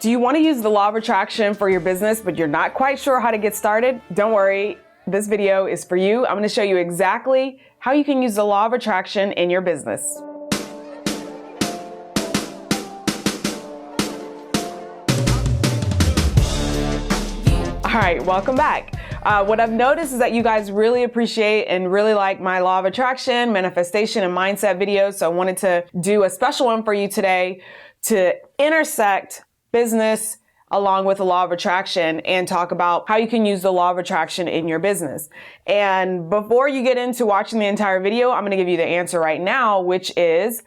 Do you want to use the law of attraction for your business, but you're not quite sure how to get started? Don't worry, this video is for you. I'm going to show you exactly how you can use the law of attraction in your business. All right, welcome back. What I've noticed is that you guys really appreciate and really like my law of attraction, manifestation, and mindset videos. So I wanted to do a special one for you today to intersect business along with the law of attraction and talk about how you can use the law of attraction in your business. And before you get into watching the entire video, I'm going to give you the answer right now, which is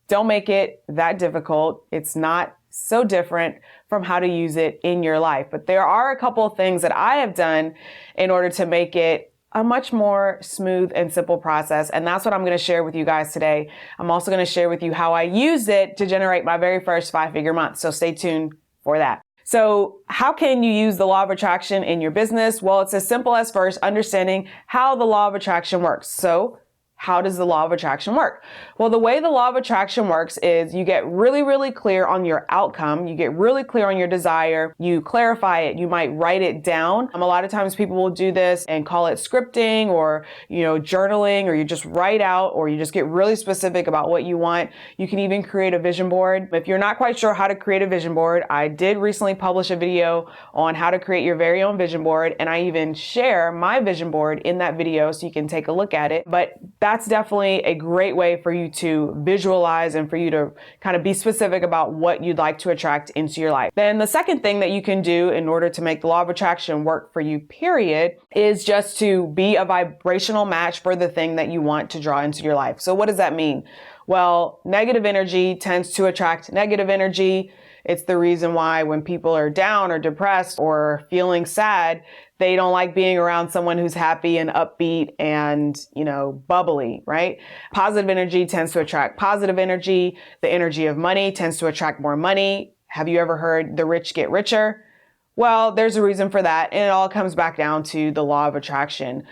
don't make it that difficult. It's not so different from how to use it in your life. But there are a couple of things that I have done in order to make it a much more smooth and simple process. And that's what I'm going to share with you guys today. I'm also going to share with you how I used it to generate my very first 5-figure month. So stay tuned for that. So how can you use the law of attraction in your business? Well, it's as simple as first understanding how the law of attraction works. So how does the law of attraction work? Well, the way the law of attraction works is you get really, really clear on your outcome. You get really clear on your desire. You clarify it. You might write it down. A lot of times people will do this and call it scripting or, journaling, or you just write out, or you just get really specific about what you want. You can even create a vision board. If you're not quite sure how to create a vision board, I did recently publish a video on how to create your very own vision board. And I even share my vision board in that video so you can take a look at it. But that's definitely a great way for you to visualize and for you to kind of be specific about what you'd like to attract into your life. Then the second thing that you can do in order to make the law of attraction work for you, period, is just to be a vibrational match for the thing that you want to draw into your life. So what does that mean? Well, negative energy tends to attract negative energy. It's the reason why when people are down or depressed or feeling sad, they don't like being around someone who's happy and upbeat and, bubbly, right? Positive energy tends to attract positive energy. The energy of money tends to attract more money. Have you ever heard the rich get richer? Well, there's a reason for that. And it all comes back down to the law of attraction.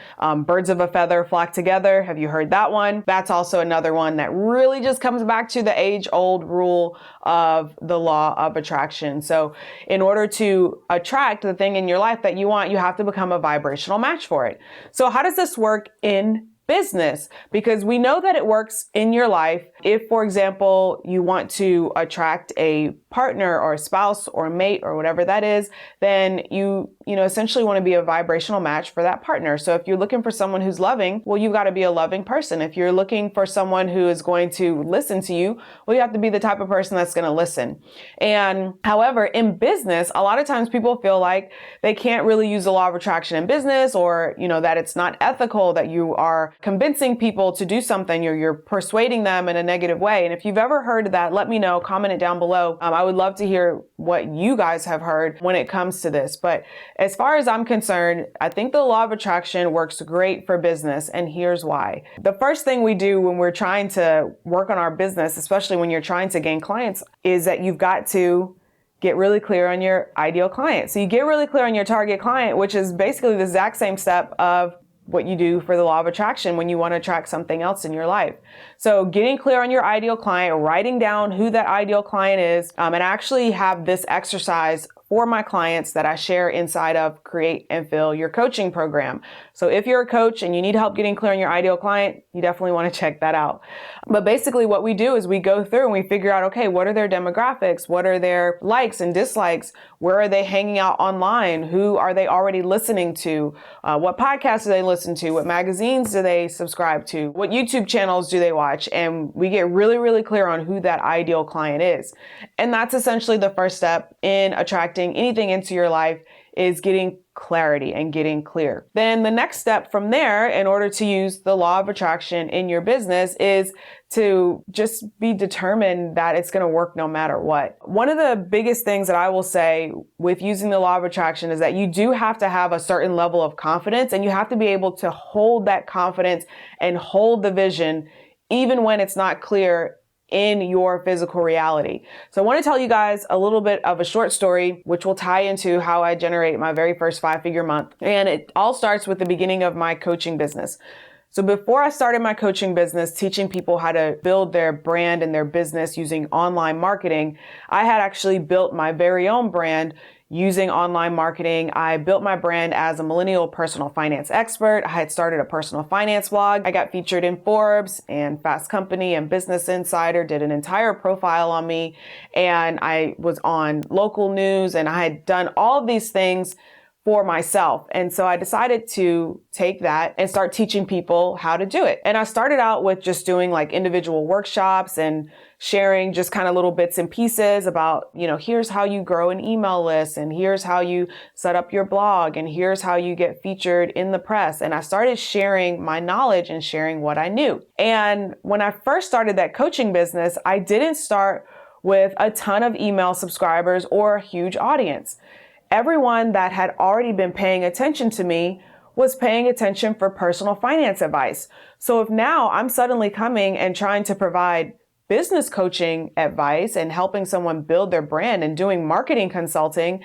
Birds of a feather flock together. Have you heard that one? That's also another one that really just comes back to the age-old rule of the law of attraction. So in order to attract the thing in your life that you want, you have to become a vibrational match for it. So how does this work in business? Because we know that it works in your life. If, for example, you want to attract a partner or a spouse or a mate or whatever that is, then you essentially want to be a vibrational match for that partner. So if you're looking for someone who's loving, well, you've got to be a loving person. If you're looking for someone who is going to listen to you, well, you have to be the type of person that's going to listen. And however, in business, a lot of times people feel like they can't really use the law of attraction in business, or, that it's not ethical, that you are convincing people to do something, or you're persuading them in a negative way. And if you've ever heard that, let me know, comment it down below. I would love to hear what you guys have heard when it comes to this. But as far as I'm concerned, I think the law of attraction works great for business. And here's why. The first thing we do when we're trying to work on our business, especially when you're trying to gain clients, is that you've got to get really clear on your ideal client. So you get really clear on your target client, which is basically the exact same step of what you do for the law of attraction when you want to attract something else in your life. So getting clear on your ideal client, writing down who that ideal client is, and I actually have this exercise for my clients that I share inside of Create and Fill Your Coaching program. So if you're a coach and you need help getting clear on your ideal client, you definitely want to check that out. But basically what we do is we go through and we figure out, okay, what are their demographics? What are their likes and dislikes? Where are they hanging out online? Who are they already listening to? What podcasts do they listen to? What magazines do they subscribe to? What YouTube channels do they watch? And we get really, really clear on who that ideal client is. And that's essentially the first step in attracting anything into your life, is getting clarity and getting clear. Then the next step from there, in order to use the law of attraction in your business, is to just be determined that it's going to work no matter what. One of the biggest things that I will say with using the law of attraction is that you do have to have a certain level of confidence, and you have to be able to hold that confidence and hold the vision even when it's not clear in your physical reality. So I want to tell you guys a little bit of a short story, which will tie into how I generate my very first 5-figure month. And it all starts with the beginning of my coaching business. So before I started my coaching business, teaching people how to build their brand and their business using online marketing, I had actually built my very own brand using online marketing. I built my brand as a millennial personal finance expert. I had started a personal finance blog. I got featured in Forbes and Fast Company and Business Insider, did an entire profile on me. And I was on local news, and I had done all of these things for myself. And so I decided to take that and start teaching people how to do it. And I started out with just doing like individual workshops and sharing just kind of little bits and pieces about, here's how you grow an email list, and here's how you set up your blog, and here's how you get featured in the press. And I started sharing my knowledge and sharing what I knew. And when I first started that coaching business, I didn't start with a ton of email subscribers or a huge audience. Everyone that had already been paying attention to me was paying attention for personal finance advice. So if now I'm suddenly coming and trying to provide business coaching advice and helping someone build their brand and doing marketing consulting,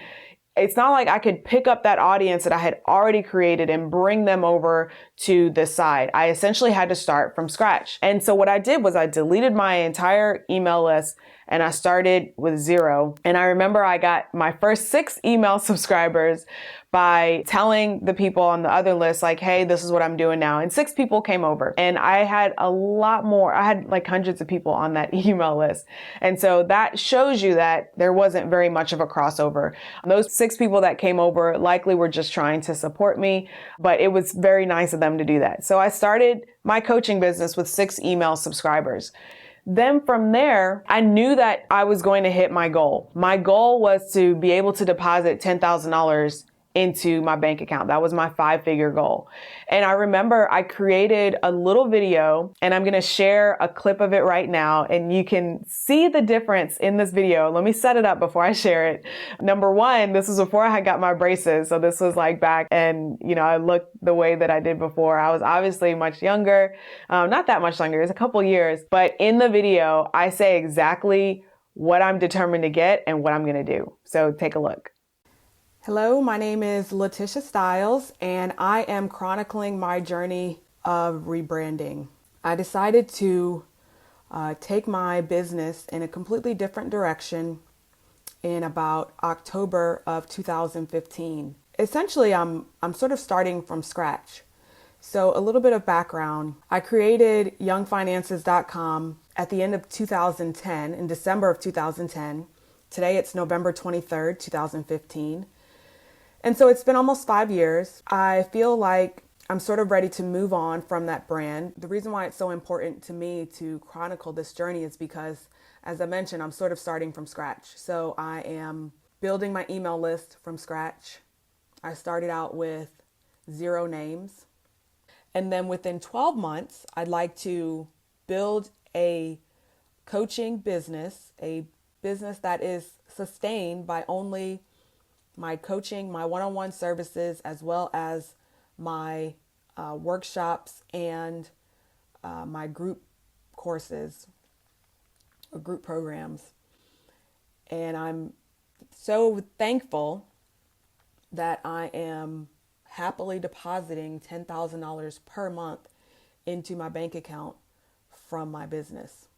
it's not like I could pick up that audience that I had already created and bring them over to this side. I essentially had to start from scratch. And so what I did was I deleted my entire email list and I started with 0. And I remember I got my first 6 email subscribers by telling the people on the other list, like, hey, this is what I'm doing now. And 6 people came over, and I had a lot more. I had like hundreds of people on that email list. And so that shows you that there wasn't very much of a crossover. Those 6 people that came over likely were just trying to support me, but it was very nice of them to do that. So I started my coaching business with 6 email subscribers. Then from there, I knew that I was going to hit my goal. My goal was to be able to deposit $10,000 into my bank account. That was my 5-figure goal. And I remember I created a little video, and I'm going to share a clip of it right now, and you can see the difference in this video. Let me set it up before I share it. Number one, this was before I had got my braces. So this was like back, and I looked the way that I did before. I was obviously much younger, not that much younger, it's a couple years, but in the video, I say exactly what I'm determined to get and what I'm going to do. So take a look. Hello, my name is Letitia Stiles, and I am chronicling my journey of rebranding. I decided to take my business in a completely different direction in about October of 2015. Essentially, I'm sort of starting from scratch. So a little bit of background. I created youngfinances.com at the end of 2010, in December of 2010. Today it's November 23rd, 2015. And so it's been almost 5 years. I feel like I'm sort of ready to move on from that brand. The reason why it's so important to me to chronicle this journey is because, as I mentioned, I'm sort of starting from scratch. So I am building my email list from scratch. I started out with 0 names. And then within 12 months, I'd like to build a coaching business, a business that is sustained by only my coaching, my one-on-one services, as well as my workshops and my group courses or group programs. And I'm so thankful that I am happily depositing $10,000 per month into my bank account from my business.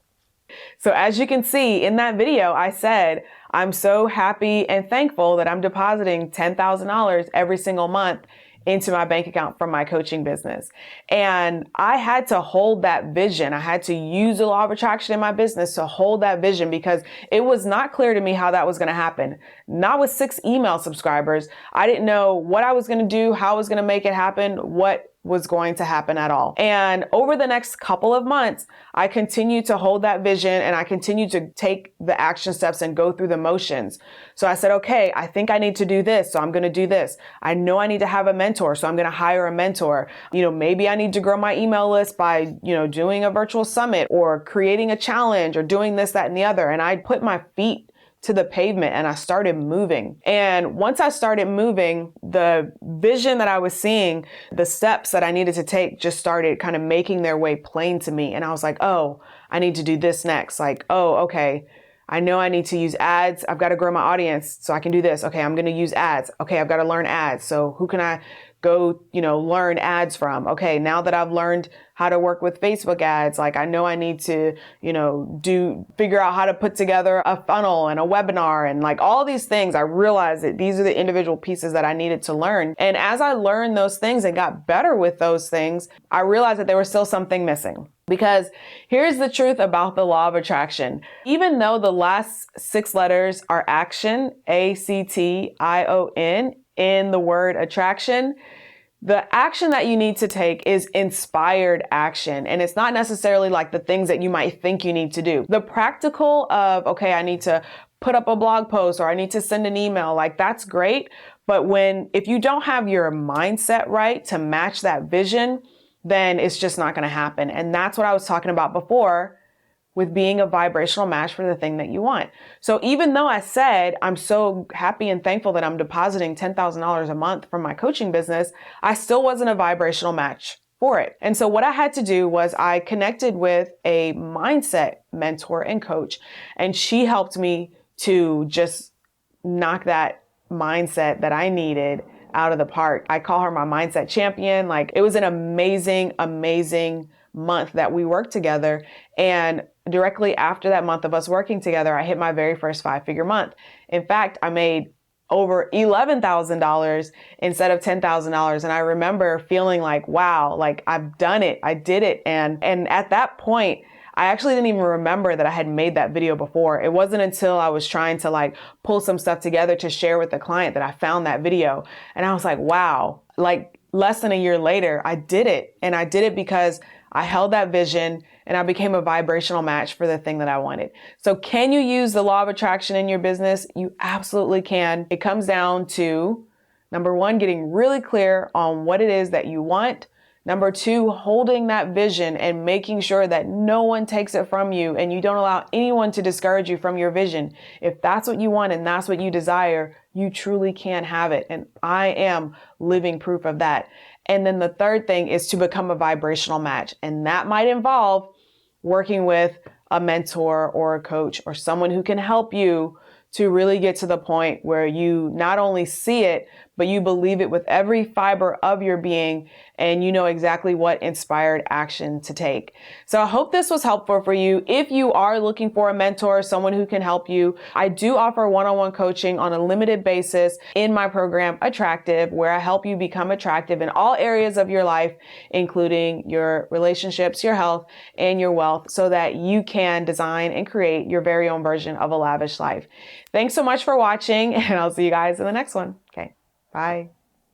So as you can see in that video, I said, I'm so happy and thankful that I'm depositing $10,000 every single month into my bank account from my coaching business. And I had to hold that vision. I had to use the law of attraction in my business to hold that vision, because it was not clear to me how that was going to happen. Not with 6 email subscribers. I didn't know what I was going to do, how I was going to make it happen, what was going to happen at all. And over the next couple of months, I continued to hold that vision, and I continued to take the action steps and go through the motions. So I said, okay, I think I need to do this, so I'm going to do this. I know I need to have a mentor, so I'm going to hire a mentor. Maybe I need to grow my email list by, doing a virtual summit or creating a challenge or doing this, that, and the other. And I put my feet to the pavement and I started moving. And once I started moving, the vision that I was seeing, the steps that I needed to take just started kind of making their way plain to me. And I was like, oh, I need to do this next. Like, oh, okay. I know I need to use ads. I've got to grow my audience so I can do this. Okay, I'm going to use ads. Okay, I've got to learn ads. So who can I go, learn ads from? Okay, now that I've learned how to work with Facebook ads, like I know I need to, figure out how to put together a funnel and a webinar and like all these things. I realized that these are the individual pieces that I needed to learn. And as I learned those things and got better with those things, I realized that there was still something missing. Because here's the truth about the law of attraction. Even though the last 6 letters are action, ACTION, in the word attraction, the action that you need to take is inspired action. And it's not necessarily like the things that you might think you need to do. The practical of, okay, I need to put up a blog post or I need to send an email, like that's great. But if you don't have your mindset right to match that vision, then it's just not going to happen. And that's what I was talking about before with being a vibrational match for the thing that you want. So even though I said I'm so happy and thankful that I'm depositing $10,000 a month from my coaching business, I still wasn't a vibrational match for it. And so what I had to do was I connected with a mindset mentor and coach, and she helped me to just knock that mindset that I needed out of the park. I call her my mindset champion. Like, it was an amazing, amazing month that we worked together. And directly after that month of us working together, I hit my very first 5-figure month. In fact, I made over $11,000 instead of $10,000. And I remember feeling like, wow, like I've done it. I did it. And at that point, I actually didn't even remember that I had made that video before. It wasn't until I was trying to like pull some stuff together to share with the client that I found that video. And I was like, wow, like less than a year later, I did it. And I did it because I held that vision and I became a vibrational match for the thing that I wanted. So can you use the law of attraction in your business? You absolutely can. It comes down to, number 1, getting really clear on what it is that you want. Number 2, holding that vision and making sure that no one takes it from you and you don't allow anyone to discourage you from your vision. If that's what you want and that's what you desire, you truly can have it. And I am living proof of that. And then the third thing is to become a vibrational match. And that might involve working with a mentor or a coach or someone who can help you to really get to the point where you not only see it, but you believe it with every fiber of your being and you know exactly what inspired action to take. So I hope this was helpful for you. If you are looking for a mentor, someone who can help you, I do offer one-on-one coaching on a limited basis in my program, Attractive, where I help you become attractive in all areas of your life, including your relationships, your health, and your wealth, so that you can design and create your very own version of a lavish life. Thanks so much for watching, and I'll see you guys in the next one. Okay, bye.